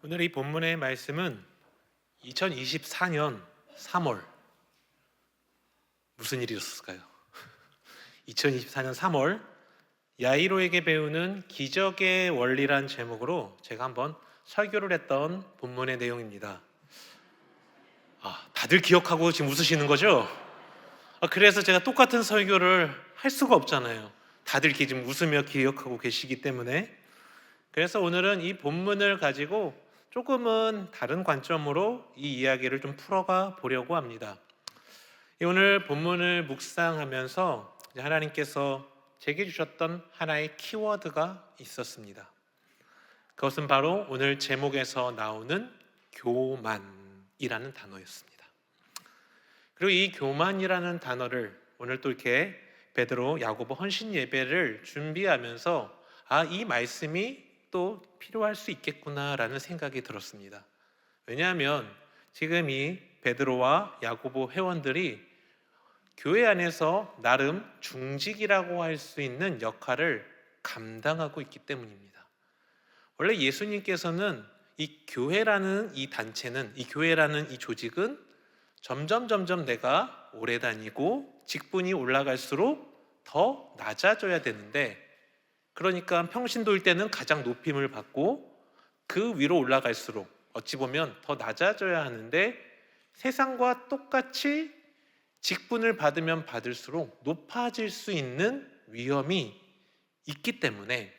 오늘 이 본문의 말씀은 2024년 3월 무슨 일이 있었을까요? 2024년 3월 야이로에게 배우는 기적의 원리란 제목으로 제가 한번 설교를 했던 본문의 내용입니다. 다들 기억하고 지금 웃으시는 거죠? 그래서 제가 똑같은 설교를 할 수가 없잖아요. 다들 이렇게 지금 웃으며 기억하고 계시기 때문에. 그래서 오늘은 이 본문을 가지고 조금은 다른 관점으로 이 이야기를 좀 풀어가 보려고 합니다. 오늘 본문을 묵상하면서 하나님께서 제게 주셨던 하나의 키워드가 있었습니다. 그것은 바로 오늘 제목에서 나오는 교만이라는 단어였습니다. 그리고 이 교만이라는 단어를 오늘 또 이렇게 베드로, 야고보 헌신 예배를 준비하면서 이 말씀이 또 필요할 수 있겠구나라는 생각이 들었습니다. 왜냐하면 지금 이 베드로와 야고보 회원들이 교회 안에서 나름 중직이라고 할 수 있는 역할을 감당하고 있기 때문입니다. 원래 예수님께서는 이 교회라는 이 단체는, 이 교회라는 이 조직은 점점 내가 오래 다니고 직분이 올라갈수록 더 낮아져야 되는데, 그러니까 평신도일 때는 가장 높임을 받고 그 위로 올라갈수록 어찌 보면 더 낮아져야 하는데, 세상과 똑같이 직분을 받으면 받을수록 높아질 수 있는 위험이 있기 때문에,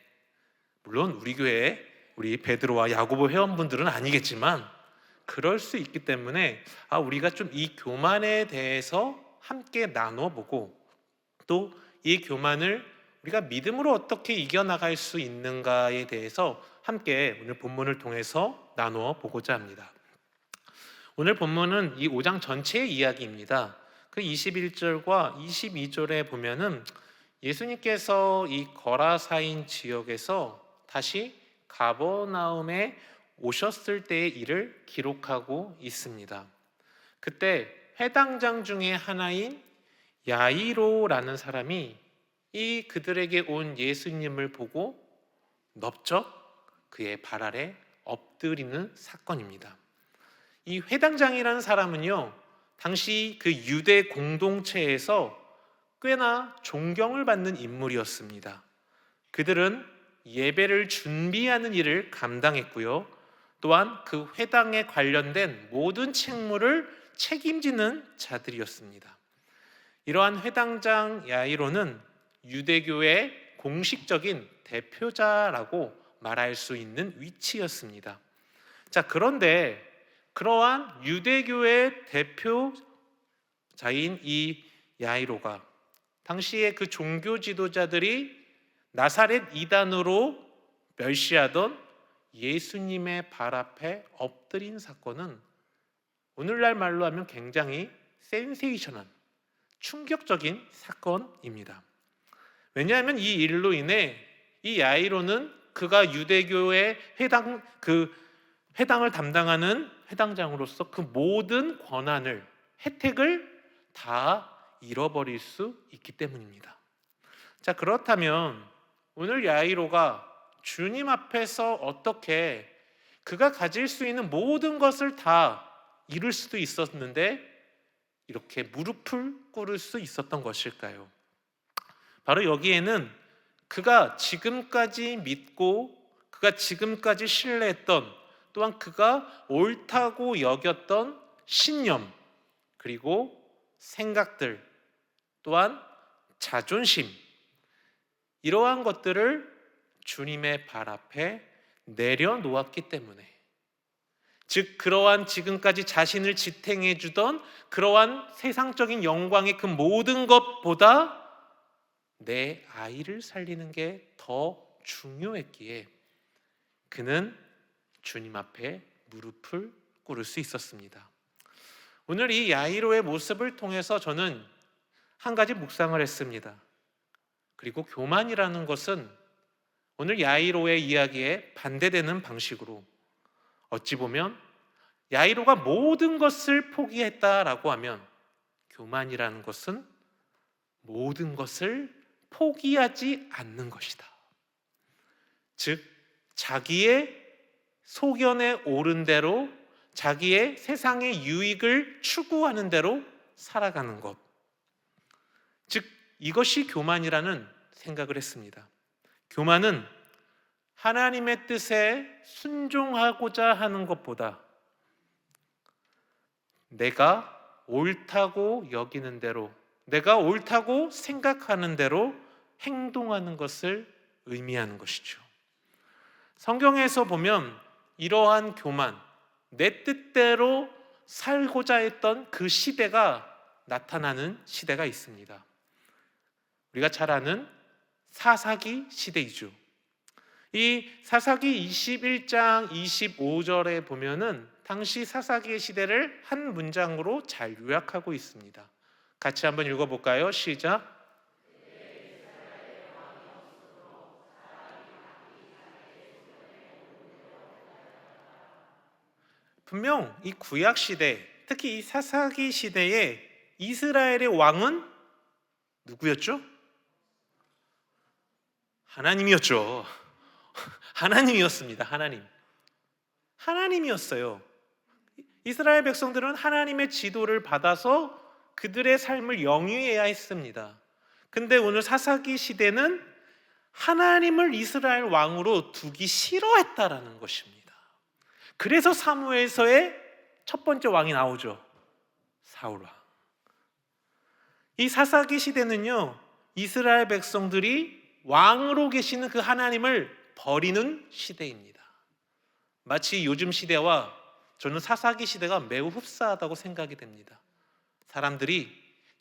물론 우리 교회 우리 베드로와 야고보 회원분들은 아니겠지만 그럴 수 있기 때문에 우리가 좀 이 교만에 대해서 함께 나눠보고, 또 이 교만을 우리가 믿음으로 어떻게 이겨나갈 수 있는가에 대해서 함께 오늘 본문을 통해서 나누어 보고자 합니다. 오늘 본문은 이 5장 전체의 이야기입니다. 그 21절과 22절에 보면은 예수님께서 이 거라사인 지역에서 다시 가버나움에 오셨을 때의 일을 기록하고 있습니다. 그때 회당장 중에 하나인 야이로라는 사람이 이 그들에게 온 예수님을 보고 넓적 그의 발 아래 엎드리는 사건입니다. 이 회당장이라는 사람은요, 당시 그 유대 공동체에서 꽤나 존경을 받는 인물이었습니다. 그들은 예배를 준비하는 일을 감당했고요, 또한 그 회당에 관련된 모든 책무를 책임지는 자들이었습니다. 이러한 회당장 야이로는 유대교의 공식적인 대표자라고 말할 수 있는 위치였습니다. 그런데 그러한 유대교의 대표자인 이 야이로가 당시에 그 종교 지도자들이 나사렛 이단으로 멸시하던 예수님의 발 앞에 엎드린 사건은 오늘날 말로 하면 굉장히 센세이션한, 충격적인 사건입니다. 왜냐하면 이 일로 인해 이 야이로는 그가 유대교의 회당을 담당하는 회당장으로서 그 모든 권한을, 혜택을 다 잃어버릴 수 있기 때문입니다. 그렇다면 오늘 야이로가 주님 앞에서 어떻게 그가 가질 수 있는 모든 것을 다 잃을 수도 있었는데 이렇게 무릎을 꿇을 수 있었던 것일까요? 바로 여기에는 그가 지금까지 믿고 그가 지금까지 신뢰했던, 또한 그가 옳다고 여겼던 신념, 그리고 생각들, 또한 자존심, 이러한 것들을 주님의 발 앞에 내려놓았기 때문에, 즉 그러한 지금까지 자신을 지탱해 주던 그러한 세상적인 영광의 그 모든 것보다 내 아이를 살리는 게 더 중요했기에 그는 주님 앞에 무릎을 꿇을 수 있었습니다. 오늘 이 야이로의 모습을 통해서 저는 한 가지 묵상을 했습니다. 그리고 교만이라는 것은 오늘 야이로의 이야기에 반대되는 방식으로, 어찌 보면 야이로가 모든 것을 포기했다라고 하면 교만이라는 것은 모든 것을 포기하지 않는 것이다. 즉 자기의 소견에 오른 대로 자기의 세상의 유익을 추구하는 대로 살아가는 것. 즉 이것이 교만이라는 생각을 했습니다. 교만은 하나님의 뜻에 순종하고자 하는 것보다 내가 옳다고 여기는 대로, 내가 옳다고 생각하는 대로 행동하는 것을 의미하는 것이죠. 성경에서 보면 이러한 교만, 내 뜻대로 살고자 했던 그 시대가 나타나는 시대가 있습니다. 우리가 잘 아는 사사기 시대이죠. 이 사사기 21장 25절에 보면은 당시 사사기의 시대를 한 문장으로 잘 요약하고 있습니다. 같이 한번 읽어볼까요? 시작. 분명 이 구약 시대, 특히 이 사사기 시대에 이스라엘의 왕은 누구였죠? 하나님이었죠. 하나님이었습니다. 하나님이었어요. 이스라엘 백성들은 하나님의 지도를 받아서 그들의 삶을 영위해야 했습니다. 근데 오늘 사사기 시대는 하나님을 이스라엘 왕으로 두기 싫어했다라는 것입니다. 그래서 사무엘서의 첫 번째 왕이 나오죠. 사울 왕. 이 사사기 시대는요, 이스라엘 백성들이 왕으로 계시는 그 하나님을 버리는 시대입니다. 마치 요즘 시대와 저는 사사기 시대가 매우 흡사하다고 생각이 됩니다. 사람들이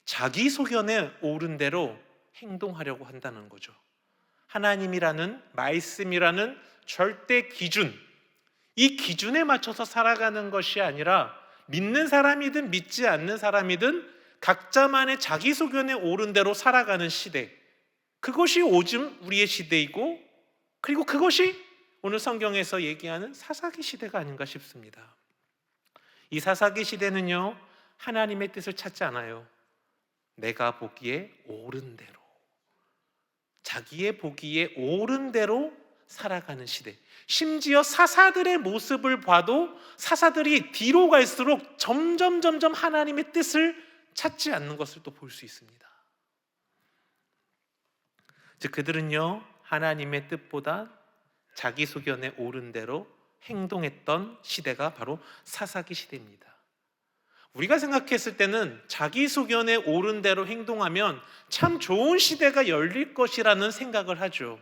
자기 소견에 오른 대로 행동하려고 한다는 거죠. 하나님이라는 말씀이라는 절대 기준, 이 기준에 맞춰서 살아가는 것이 아니라 믿는 사람이든 믿지 않는 사람이든 각자만의 자기 소견에 오른 대로 살아가는 시대, 그것이 요즘 우리의 시대이고, 그리고 그것이 오늘 성경에서 얘기하는 사사기 시대가 아닌가 싶습니다. 이 사사기 시대는요, 하나님의 뜻을 찾지 않아요. 내가 보기에 옳은 대로, 자기의 보기에 옳은 대로 살아가는 시대. 심지어 사사들의 모습을 봐도 사사들이 뒤로 갈수록 점점 하나님의 뜻을 찾지 않는 것을 또 볼 수 있습니다. 즉 그들은요, 하나님의 뜻보다 자기 소견에 오른 대로 행동했던 시대가 바로 사사기 시대입니다. 우리가 생각했을 때는 자기 소견에 오른 대로 행동하면 참 좋은 시대가 열릴 것이라는 생각을 하죠.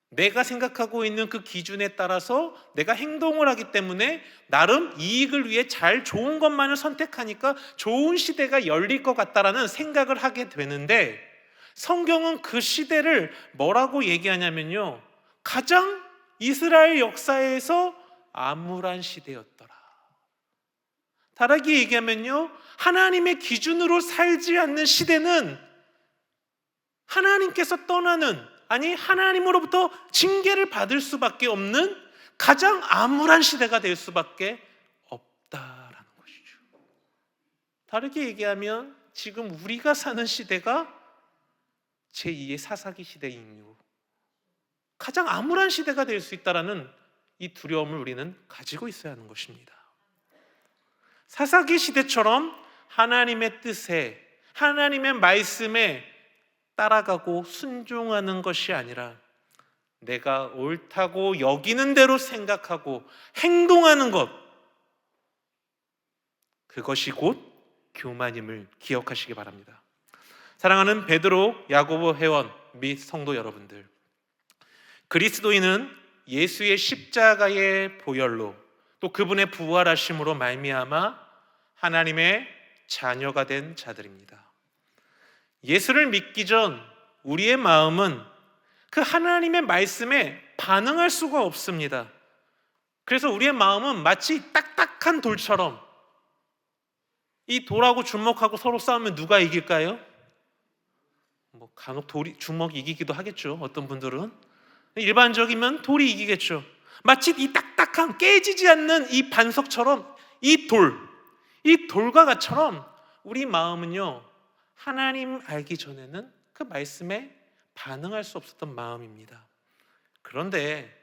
내가 생각하고 있는 그 기준에 따라서 내가 행동을 하기 때문에 나름 이익을 위해 잘 좋은 것만을 선택하니까 좋은 시대가 열릴 것 같다라는 생각을 하게 되는데, 성경은 그 시대를 뭐라고 얘기하냐면요, 가장 이스라엘 역사에서 암울한 시대였더라. 다르게 얘기하면요, 하나님의 기준으로 살지 않는 시대는 하나님께서 떠나는, 아니 하나님으로부터 징계를 받을 수밖에 없는 가장 암울한 시대가 될 수밖에 없다라는 것이죠. 다르게 얘기하면 지금 우리가 사는 시대가 제2의 사사기 시대인 이후 가장 암울한 시대가 될 수 있다라는 이 두려움을 우리는 가지고 있어야 하는 것입니다. 사사기 시대처럼 하나님의 뜻에, 하나님의 말씀에 따라가고 순종하는 것이 아니라 내가 옳다고 여기는 대로 생각하고 행동하는 것, 그것이 곧 교만임을 기억하시기 바랍니다. 사랑하는 베드로, 야고보 회원 및 성도 여러분들, 그리스도인은 예수의 십자가의 보혈로 또 그분의 부활하심으로 말미암아 하나님의 자녀가 된 자들입니다. 예수를 믿기 전 우리의 마음은 그 하나님의 말씀에 반응할 수가 없습니다. 그래서 우리의 마음은 마치 딱딱한 돌처럼, 이 돌하고 주먹하고 서로 싸우면 누가 이길까요? 간혹 주먹이 이기기도 하겠죠. 어떤 분들은. 일반적이면 돌이 이기겠죠. 마치 이 딱딱한 깨지지 않는 이 반석처럼 이 돌과 같처럼 우리 마음은요, 하나님 알기 전에는 그 말씀에 반응할 수 없었던 마음입니다. 그런데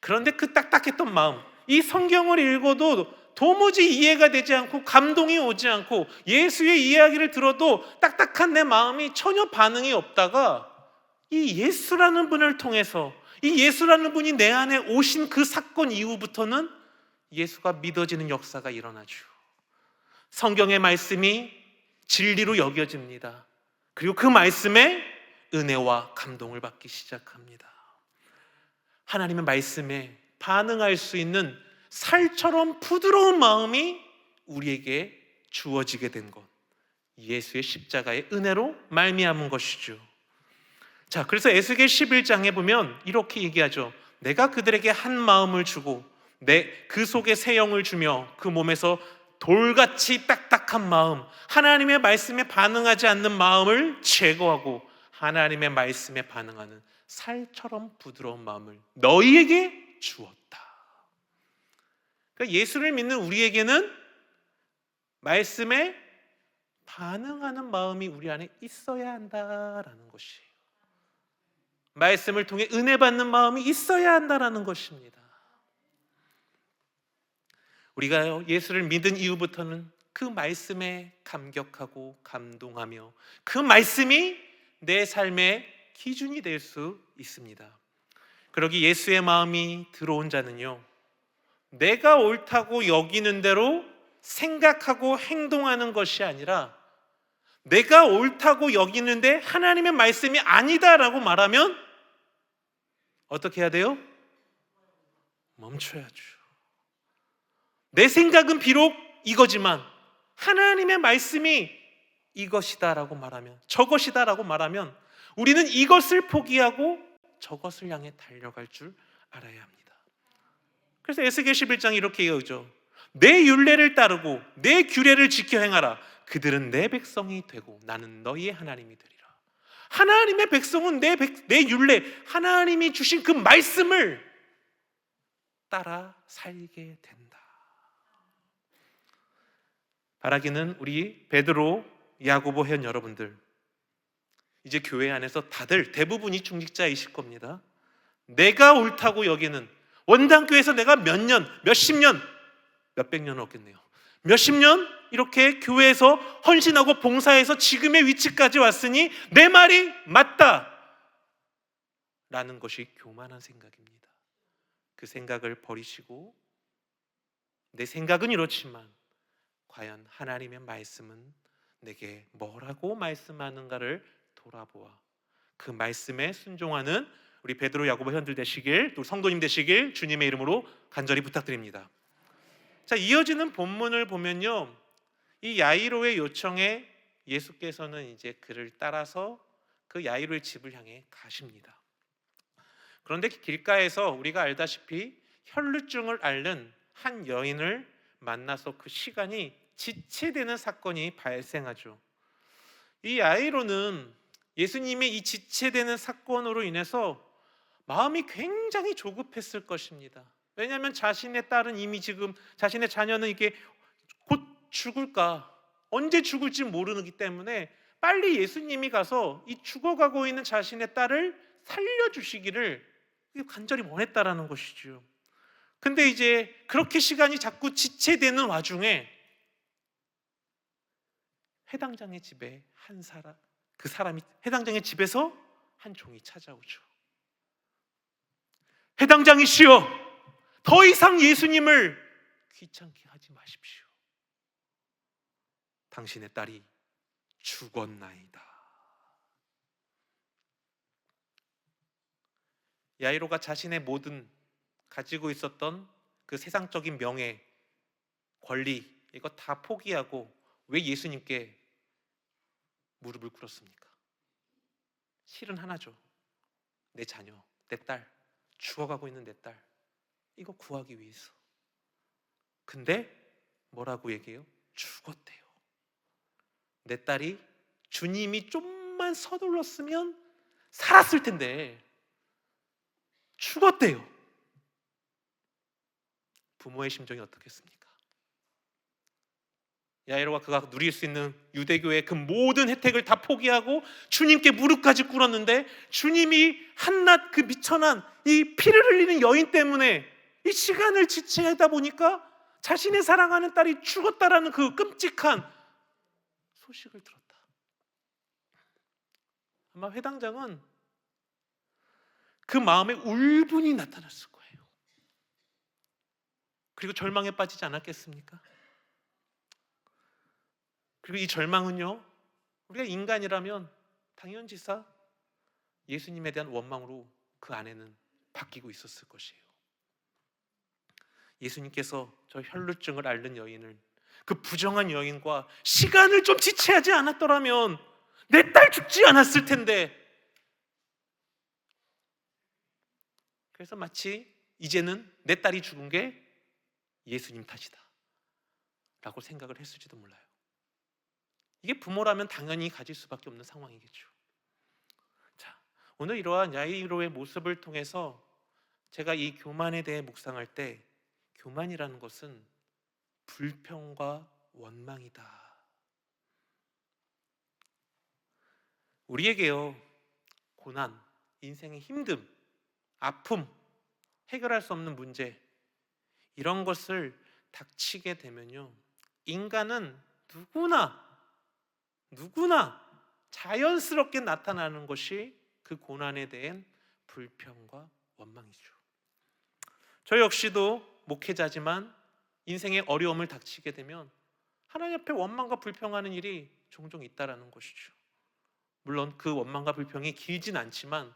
그 딱딱했던 마음, 이 성경을 읽어도 도무지 이해가 되지 않고 감동이 오지 않고 예수의 이야기를 들어도 딱딱한 내 마음이 전혀 반응이 없다가 이 예수라는 분을 통해서 이 예수라는 분이 내 안에 오신 그 사건 이후부터는 예수가 믿어지는 역사가 일어나죠. 성경의 말씀이 진리로 여겨집니다. 그리고 그 말씀에 은혜와 감동을 받기 시작합니다. 하나님의 말씀에 반응할 수 있는 살처럼 부드러운 마음이 우리에게 주어지게 된 것, 예수의 십자가의 은혜로 말미암은 것이죠. 자, 그래서 에스겔 11장에 보면 이렇게 얘기하죠. 내가 그들에게 한 마음을 주고 그 속에 새 영을 주며 그 몸에서 돌같이 딱딱한 마음, 하나님의 말씀에 반응하지 않는 마음을 제거하고 하나님의 말씀에 반응하는 살처럼 부드러운 마음을 너희에게 주었다. 그러니까 예수를 믿는 우리에게는 말씀에 반응하는 마음이 우리 안에 있어야 한다라는 것이에요. 말씀을 통해 은혜 받는 마음이 있어야 한다라는 것입니다. 우리가 예수를 믿은 이후부터는 그 말씀에 감격하고 감동하며 그 말씀이 내 삶의 기준이 될 수 있습니다. 그러기 예수의 마음이 들어온 자는요, 내가 옳다고 여기는 대로 생각하고 행동하는 것이 아니라 내가 옳다고 여기는데 하나님의 말씀이 아니다라고 말하면 어떻게 해야 돼요? 멈춰야죠. 내 생각은 비록 이거지만 하나님의 말씀이 이것이다라고 말하면, 저것이다라고 말하면 우리는 이것을 포기하고 저것을 향해 달려갈 줄 알아야 합니다. 그래서 에스겔 11장이 이렇게 얘기하죠. 내 율례를 따르고 내 규례를 지켜 행하라. 그들은 내 백성이 되고 나는 너희의 하나님이 되리라. 하나님의 백성은 내 율례, 하나님이 주신 그 말씀을 따라 살게 된다. 바라기는 우리 베드로, 야고보 현 여러분들, 이제 교회 안에서 다들 대부분이 중직자이실 겁니다. 내가 옳다고 여기는, 원당교회에서 내가 몇 년, 몇십 년, 몇백 년은 없겠네요, 몇십 년 이렇게 교회에서 헌신하고 봉사해서 지금의 위치까지 왔으니 내 말이 맞다 라는 것이 교만한 생각입니다. 그 생각을 버리시고 내 생각은 이렇지만 과연 하나님의 말씀은 내게 뭐라고 말씀하는가를 돌아보아 그 말씀에 순종하는 우리 베드로, 야고보 현들 되시길, 또 성도님 되시길 주님의 이름으로 간절히 부탁드립니다. 자, 이어지는 본문을 보면요, 이 야이로의 요청에 예수께서는 이제 그를 따라서 그 야이로의 집을 향해 가십니다. 그런데 길가에서 우리가 알다시피 혈루증을 앓는 한 여인을 만나서 그 시간이 지체되는 사건이 발생하죠. 이 야이로는 예수님의 이 지체되는 사건으로 인해서 마음이 굉장히 조급했을 것입니다. 왜냐하면 자신의 딸은 이미 지금, 자신의 자녀는 이게 곧 죽을까, 언제 죽을지 모르기 때문에 빨리 예수님이 가서 이 죽어가고 있는 자신의 딸을 살려주시기를 간절히 원했다라는 것이죠. 근데 이제 그렇게 시간이 자꾸 지체되는 와중에 회당장의 집에 그 사람이 회당장의 집에서 한 종이 찾아오죠. 회당장이시여, 더 이상 예수님을 귀찮게 하지 마십시오. 당신의 딸이 죽었나이다. 야이로가 자신의 모든 가지고 있었던 그 세상적인 명예, 권리, 이거 다 포기하고 왜 예수님께 무릎을 꿇었습니까? 실은 하나죠. 내 자녀, 내 딸, 죽어가고 있는 내 딸, 이거 구하기 위해서. 근데 뭐라고 얘기해요? 죽었대요. 내 딸이 주님이 좀만 서둘렀으면 살았을 텐데 죽었대요. 부모의 심정이 어떻겠습니까? 야이로가 그가 누릴 수 있는 유대교의 그 모든 혜택을 다 포기하고 주님께 무릎까지 꿇었는데 주님이 한낱 그 미천한 이 피를 흘리는 여인 때문에 이 시간을 지체하다 보니까 자신의 사랑하는 딸이 죽었다라는 그 끔찍한 소식을 들었다. 아마 회당장은 그 마음에 울분이 나타났을 거예요. 그리고 절망에 빠지지 않았겠습니까? 그리고 이 절망은요, 우리가 인간이라면 당연지사 예수님에 대한 원망으로 그 안에는 바뀌고 있었을 것이에요. 예수님께서 저 혈루증을 앓는 여인을, 그 부정한 여인과 시간을 좀 지체하지 않았더라면 내 딸 죽지 않았을 텐데, 그래서 마치 이제는 내 딸이 죽은 게 예수님 탓이다 라고 생각을 했을지도 몰라요. 이게 부모라면 당연히 가질 수밖에 없는 상황이겠죠. 자, 오늘 이러한 야이로의 모습을 통해서 제가 이 교만에 대해 묵상할 때, 교만이라는 것은 불평과 원망이다. 우리에게요, 고난, 인생의 힘듦, 아픔, 해결할 수 없는 문제, 이런 것을 닥치게 되면요, 인간은 누구나 자연스럽게 나타나는 것이 그 고난에 대한 불평과 원망이죠. 저 역시도 목회자지만 인생의 어려움을 닥치게 되면 하나님 앞에 원망과 불평하는 일이 종종 있다라는 것이죠. 물론 그 원망과 불평이 길진 않지만,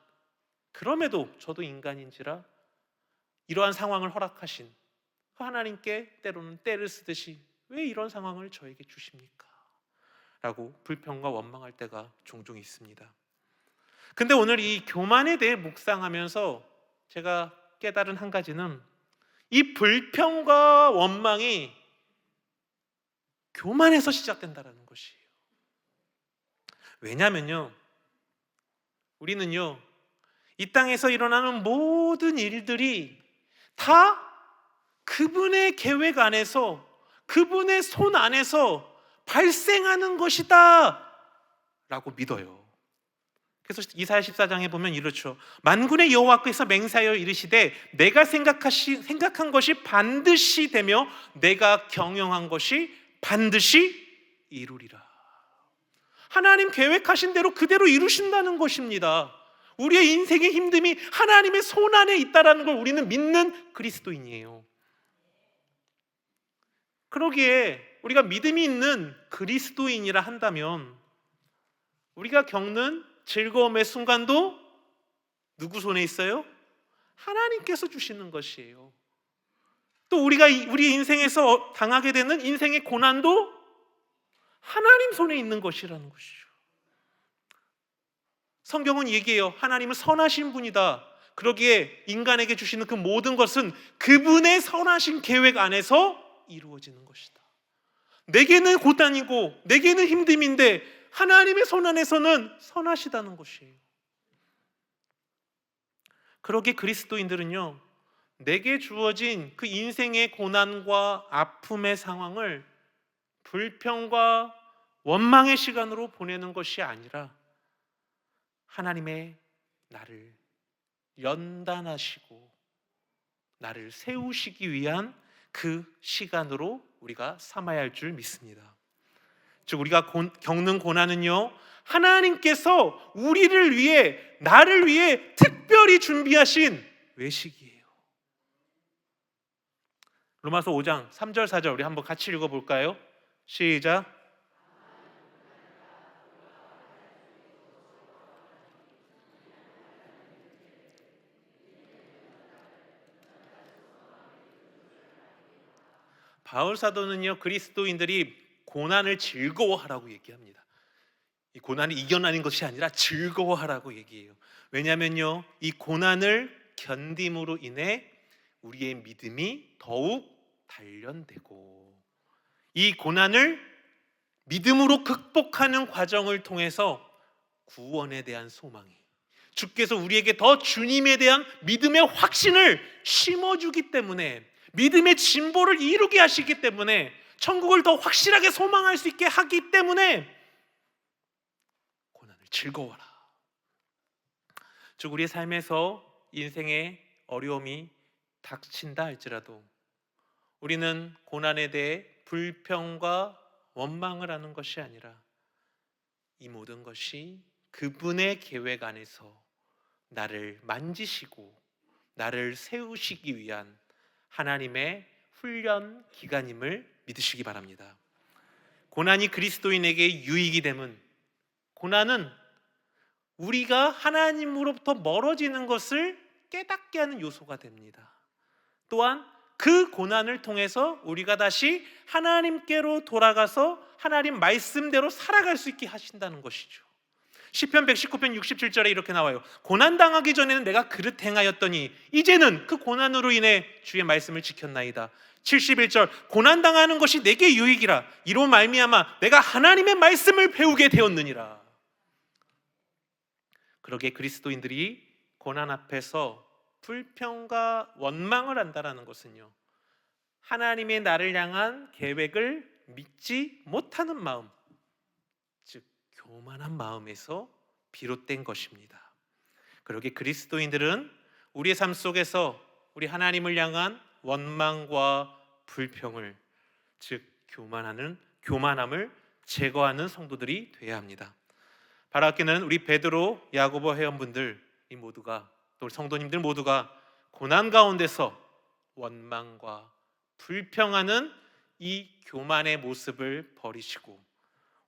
그럼에도 저도 인간인지라 이러한 상황을 허락하신 하나님께 때로는 떼를 쓰듯이 왜 이런 상황을 저에게 주십니까? 라고 불평과 원망할 때가 종종 있습니다. 근데 오늘 이 교만에 대해 묵상하면서 제가 깨달은 한 가지는, 이 불평과 원망이 교만에서 시작된다는 것이에요. 왜냐면요, 우리는요, 이 땅에서 일어나는 모든 일들이 다 그분의 계획 안에서, 그분의 손 안에서 발생하는 것이다 라고 믿어요. 그래서 이사야 14장에 보면 이렇죠. 만군의 여호와께서 맹세하여 이르시되 내가 생각한 것이 반드시 되며 내가 경영한 것이 반드시 이루리라. 하나님 계획하신 대로 그대로 이루신다는 것입니다. 우리의 인생의 힘듦이 하나님의 손 안에 있다는 걸 우리는 믿는 그리스도인이에요. 그러기에 우리가 믿음이 있는 그리스도인이라 한다면 우리가 겪는 즐거움의 순간도 누구 손에 있어요? 하나님께서 주시는 것이에요. 또 우리가 우리 인생에서 당하게 되는 인생의 고난도 하나님 손에 있는 것이라는 것이죠. 성경은 얘기해요. 하나님은 선하신 분이다. 그러기에 인간에게 주시는 그 모든 것은 그분의 선하신 계획 안에서 이루어지는 것이다. 내게는 고난이고 내게는 힘듦인데 하나님의 손 안에서는 선하시다는 것이에요. 그러기에 그리스도인들은요, 내게 주어진 그 인생의 고난과 아픔의 상황을 불평과 원망의 시간으로 보내는 것이 아니라 하나님의 나를 연단하시고 나를 세우시기 위한 그 시간으로 우리가 삼아야 할 줄 믿습니다. 즉 우리가 겪는 고난은요, 하나님께서 우리를 위해, 나를 위해 특별히 준비하신 외식이에요. 로마서 5장 3절 4절 우리 한번 같이 읽어볼까요? 시작. 바울 사도는요, 그리스도인들이 고난을 즐거워하라고 얘기합니다. 이 고난을 이겨내는 것이 아니라 즐거워하라고 얘기해요. 왜냐하면요, 이 고난을 견딤으로 인해 우리의 믿음이 더욱 단련되고, 이 고난을 믿음으로 극복하는 과정을 통해서 구원에 대한 소망이, 주께서 우리에게 더 주님에 대한 믿음의 확신을 심어주기 때문에, 믿음의 진보를 이루게 하시기 때문에, 천국을 더 확실하게 소망할 수 있게 하기 때문에 고난을 즐거워라. 즉 우리의 삶에서 인생의 어려움이 닥친다 할지라도 우리는 고난에 대해 불평과 원망을 하는 것이 아니라 이 모든 것이 그분의 계획 안에서 나를 만지시고 나를 세우시기 위한 하나님의 훈련 기간임을 믿으시기 바랍니다. 고난이 그리스도인에게 유익이 됨은, 고난은 우리가 하나님으로부터 멀어지는 것을 깨닫게 하는 요소가 됩니다. 또한 그 고난을 통해서 우리가 다시 하나님께로 돌아가서 하나님 말씀대로 살아갈 수 있게 하신다는 것이죠. 시편 119편 67절에 이렇게 나와요. 고난당하기 전에는 내가 그릇 행하였더니 이제는 그 고난으로 인해 주의 말씀을 지켰나이다. 71절 고난당하는 것이 내게 유익이라 이로 말미암아 내가 하나님의 말씀을 배우게 되었느니라. 그러게 그리스도인들이 고난 앞에서 불평과 원망을 한다는 것은요, 하나님의 나를 향한 계획을 믿지 못하는 마음, 즉 교만한 마음에서 비롯된 것입니다. 그러게 그리스도인들은 우리의 삶 속에서 우리 하나님을 향한 원망과 불평을, 즉 교만함을 제거하는 성도들이 되어야 합니다. 바라기는 우리 베드로, 야고보 회원분들 이 모두가, 또 우리 성도님들 모두가 고난 가운데서 원망과 불평하는 이 교만의 모습을 버리시고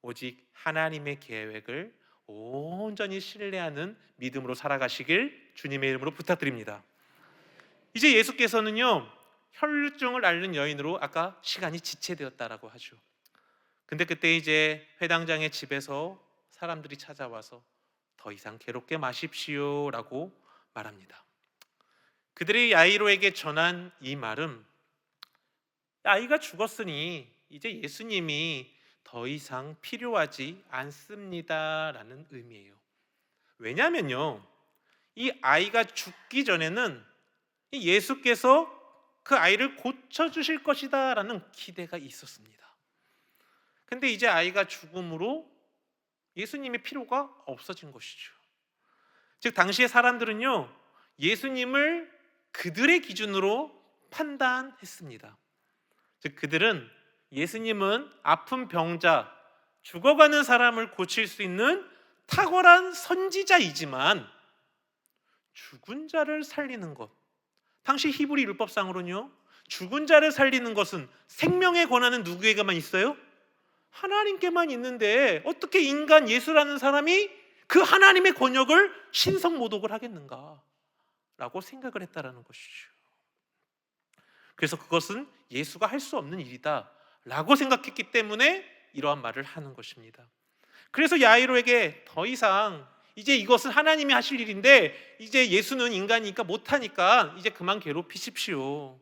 오직 하나님의 계획을 온전히 신뢰하는 믿음으로 살아가시길 주님의 이름으로 부탁드립니다. 이제 예수께서는요, 혈루증을 앓는 여인으로 아까 시간이 지체되었다라고 하죠. 근데 그때 이제 회당장의 집에서 사람들이 찾아와서 더 이상 괴롭게 마십시오 라고 말합니다. 그들이 야이로에게 전한 이 말은 아이가 죽었으니 이제 예수님이 더 이상 필요하지 않습니다 라는 의미예요. 왜냐하면요, 이 아이가 죽기 전에는 예수께서 그 아이를 고쳐주실 것이다 라는 기대가 있었습니다. 근데 이제 아이가 죽음으로 예수님의 필요가 없어진 것이죠. 즉 당시의 사람들은요, 예수님을 그들의 기준으로 판단했습니다. 즉 그들은 예수님은 아픈 병자, 죽어가는 사람을 고칠 수 있는 탁월한 선지자이지만 죽은 자를 살리는 것, 당시 히브리 율법상으로는요, 죽은 자를 살리는 것은 생명의 권한은 누구에게만 있어요? 하나님께만 있는데 어떻게 인간 예수라는 사람이 그 하나님의 권역을 신성모독을 하겠는가 라고 생각을 했다라는 것이죠. 그래서 그것은 예수가 할 수 없는 일이다 라고 생각했기 때문에 이러한 말을 하는 것입니다. 그래서 야이로에게 더 이상 이제 이것은 하나님이 하실 일인데 이제 예수는 인간이니까 못하니까 이제 그만 괴롭히십시오.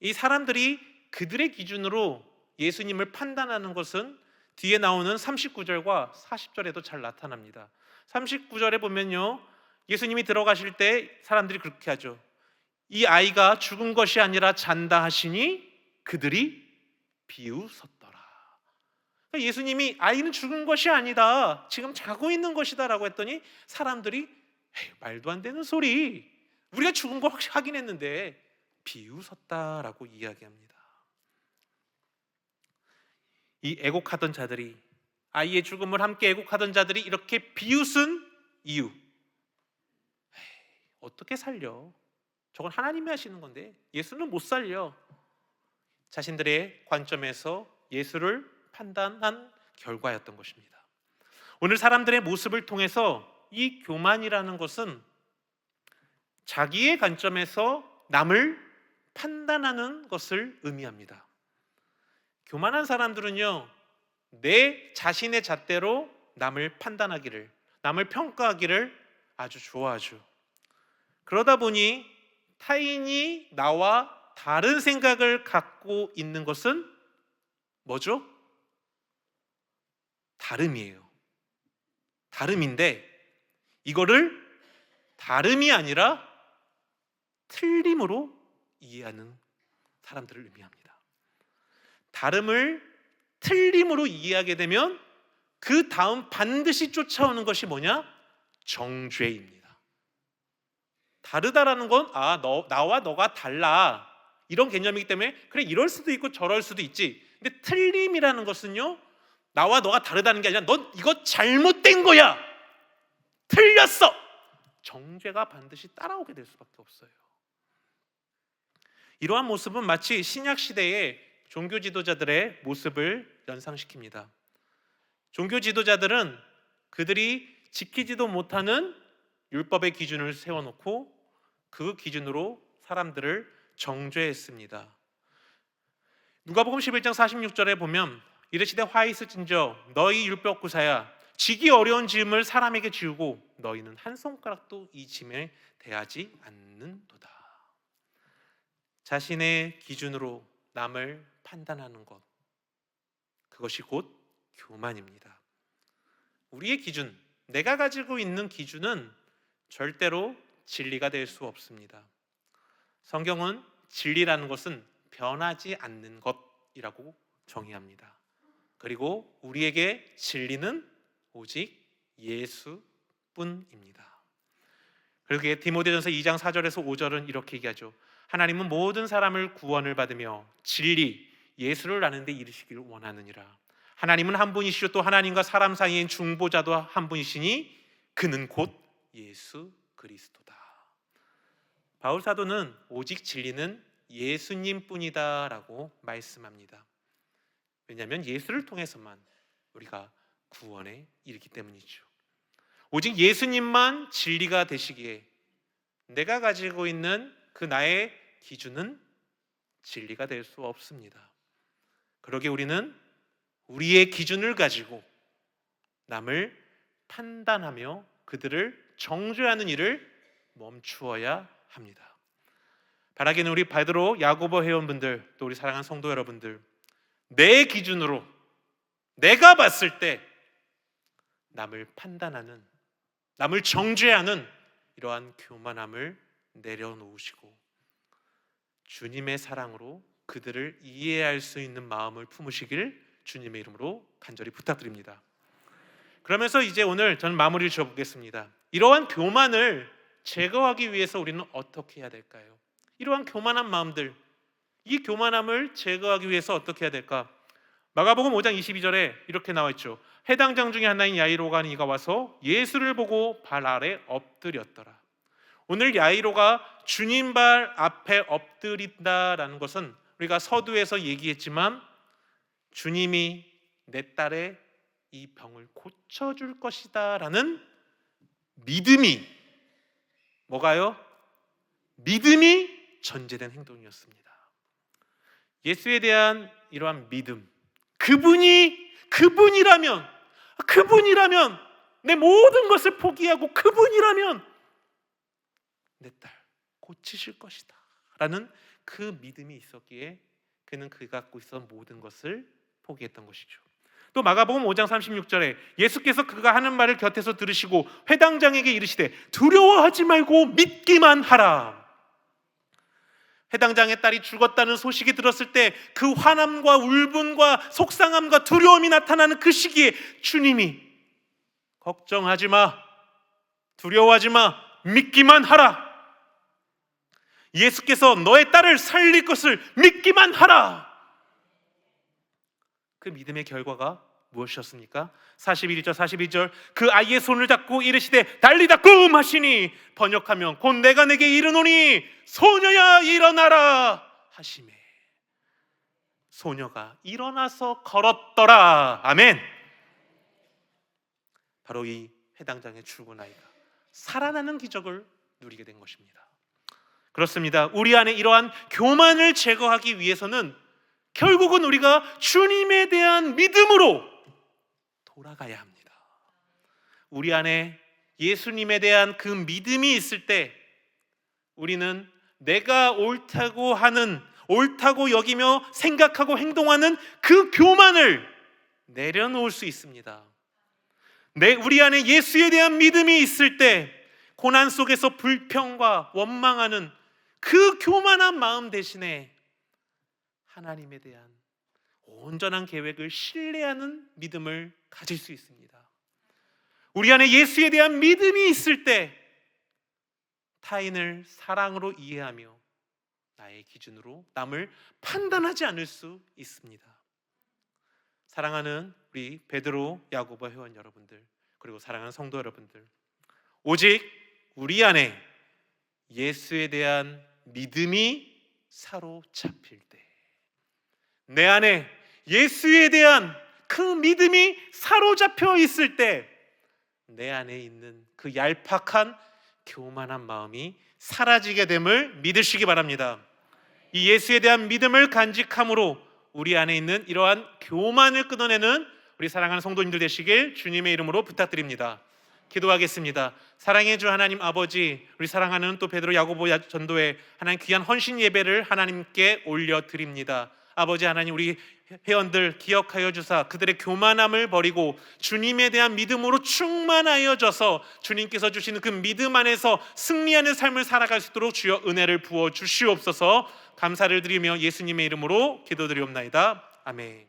이 사람들이 그들의 기준으로 예수님을 판단하는 것은 뒤에 나오는 39절과 40절에도 잘 나타납니다. 39절에 보면요, 예수님이 들어가실 때 사람들이 그렇게 하죠. 이 아이가 죽은 것이 아니라 잔다 하시니 그들이 비웃었더라. 그러니까 예수님이 아이는 죽은 것이 아니다, 지금 자고 있는 것이다 라고 했더니 사람들이 말도 안 되는 소리, 우리가 죽은 거 확인했는데 비웃었다라고 이야기합니다. 이 애곡하던 자들이, 아이의 죽음을 함께 애곡하던 자들이 이렇게 비웃은 이유, 어떻게 살려? 저건 하나님이 하시는 건데 예수는 못 살려. 자신들의 관점에서 예수를 판단한 결과였던 것입니다. 오늘 사람들의 모습을 통해서 이 교만이라는 것은 자기의 관점에서 남을 판단하는 것을 의미합니다. 교만한 사람들은요, 내 자신의 잣대로 남을 판단하기를, 남을 평가하기를 아주 좋아하죠. 그러다 보니 타인이 나와 다른 생각을 갖고 있는 것은 뭐죠? 다름이에요. 다름인데 이거를 다름이 아니라 틀림으로 이해하는 사람들을 의미합니다. 다름을 틀림으로 이해하게 되면 그 다음 반드시 쫓아오는 것이 뭐냐? 정죄입니다. 다르다라는 건 나와 너가 달라 이런 개념이기 때문에 그래 이럴 수도 있고 저럴 수도 있지. 근데 틀림이라는 것은요, 나와 너가 다르다는 게 아니라 넌 이거 잘못된 거야, 틀렸어, 정죄가 반드시 따라오게 될 수밖에 없어요. 이러한 모습은 마치 신약 시대의 종교 지도자들의 모습을 연상시킵니다. 종교 지도자들은 그들이 지키지도 못하는 율법의 기준을 세워놓고 그 기준으로 사람들을 정죄했습니다. 누가복음 11장 46절에 보면 이르시되 화 있을진저 너희 율법구사야 지기 어려운 짐을 사람에게 지우고 너희는 한 손가락도 이 짐에 대하지 않는도다. 자신의 기준으로 남을 판단하는 것, 그것이 곧 교만입니다. 우리의 기준, 내가 가지고 있는 기준은 절대로 진리가 될 수 없습니다. 성경은 진리라는 것은 변하지 않는 것이라고 정의합니다. 그리고 우리에게 진리는 오직 예수뿐입니다. 그러기에 디모데전서 2장 4절에서 5절은 이렇게 얘기하죠. 하나님은 모든 사람을 구원을 받으며 진리, 예수를 아는 데 이르시기를 원하느니라. 하나님은 한 분이시요 또 하나님과 사람 사이엔 중보자도 한 분이시니 그는 곧 예수 그리스도다. 바울 사도는 오직 진리는 예수님뿐이다 라고 말씀합니다. 왜냐하면 예수를 통해서만 우리가 구원에 이르기 때문이죠. 오직 예수님만 진리가 되시기에 내가 가지고 있는 그 나의 기준은 진리가 될 수 없습니다. 그러기에 우리는 우리의 기준을 가지고 남을 판단하며 그들을 정죄하는 일을 멈추어야 합니다. 바라기는 우리 베드로, 야고보 회원분들, 또 우리 사랑하는 성도 여러분들, 내 기준으로 내가 봤을 때 남을 판단하는, 남을 정죄하는 이러한 교만함을 내려놓으시고 주님의 사랑으로 그들을 이해할 수 있는 마음을 품으시길 주님의 이름으로 간절히 부탁드립니다. 그러면서 이제 오늘 저는 마무리를 지어보겠습니다. 이러한 교만을 제거하기 위해서 우리는 어떻게 해야 될까요? 이러한 교만한 마음들, 이 교만함을 제거하기 위해서 어떻게 해야 될까? 마가복음 5장 22절에 이렇게 나와 있죠. 해당 장 중에 하나인 야이로가 하는 이가 와서 예수를 보고 발 아래 엎드렸더라. 오늘 야이로가 주님 발 앞에 엎드린다라는 것은 우리가 서두에서 얘기했지만 주님이 내 딸의 이 병을 고쳐줄 것이다 라는 믿음이, 뭐가요? 믿음이 전제된 행동이었습니다. 예수에 대한 이러한 믿음, 그분이라면 내 모든 것을 포기하고 그분이라면 내 딸 고치실 것이다 라는 그 믿음이 있었기에 그는 그가 갖고 있었던 모든 것을 포기했던 것이죠. 또 마가복음 5장 36절에 예수께서 그가 하는 말을 곁에서 들으시고 회당장에게 이르시되 두려워하지 말고 믿기만 하라. 회당장의 딸이 죽었다는 소식이 들었을 때 그 화남과 울분과 속상함과 두려움이 나타나는 그 시기에 주님이 걱정하지 마, 두려워하지 마, 믿기만 하라. 예수께서 너의 딸을 살릴 것을 믿기만 하라. 그 믿음의 결과가 무엇이었습니까? 41절 42절 그 아이의 손을 잡고 이르시되 달리다 꿈 하시니 번역하면 곧 내가 내게 이르노니 소녀야 일어나라 하시매 소녀가 일어나서 걸었더라. 아멘. 바로 이 회당장의 죽은 아이가 살아나는 기적을 누리게 된 것입니다. 그렇습니다. 우리 안에 이러한 교만을 제거하기 위해서는 결국은 우리가 주님에 대한 믿음으로 돌아가야 합니다. 우리 안에 예수님에 대한 그 믿음이 있을 때 우리는 내가 옳다고 하는, 옳다고 여기며 생각하고 행동하는 그 교만을 내려놓을 수 있습니다. 우리 안에 예수에 대한 믿음이 있을 때 고난 속에서 불평과 원망하는 그 교만한 마음 대신에 하나님에 대한 온전한 계획을 신뢰하는 믿음을 가질 수 있습니다. 우리 안에 예수에 대한 믿음이 있을 때 타인을 사랑으로 이해하며 나의 기준으로 남을 판단하지 않을 수 있습니다. 사랑하는 우리 베드로, 야고보 회원 여러분들, 그리고 사랑하는 성도 여러분들, 오직 우리 안에 예수에 대한 믿음이 사로잡힐 때, 내 안에 예수에 대한 그 믿음이 사로잡혀 있을 때, 내 안에 있는 그 얄팍한 교만한 마음이 사라지게 됨을 믿으시기 바랍니다. 이 예수에 대한 믿음을 간직함으로 우리 안에 있는 이러한 교만을 끊어내는 우리 사랑하는 성도님들 되시길 주님의 이름으로 부탁드립니다. 기도하겠습니다. 사랑의 주 하나님 아버지, 우리 사랑하는 또 베드로, 야고보 전도회 하나님 귀한 헌신 예배를 하나님께 올려드립니다. 아버지 하나님, 우리 회원들 기억하여 주사 그들의 교만함을 버리고 주님에 대한 믿음으로 충만하여져서 주님께서 주시는 그 믿음 안에서 승리하는 삶을 살아갈 수 있도록 주여 은혜를 부어 주시옵소서. 감사를 드리며 예수님의 이름으로 기도드리옵나이다. 아멘.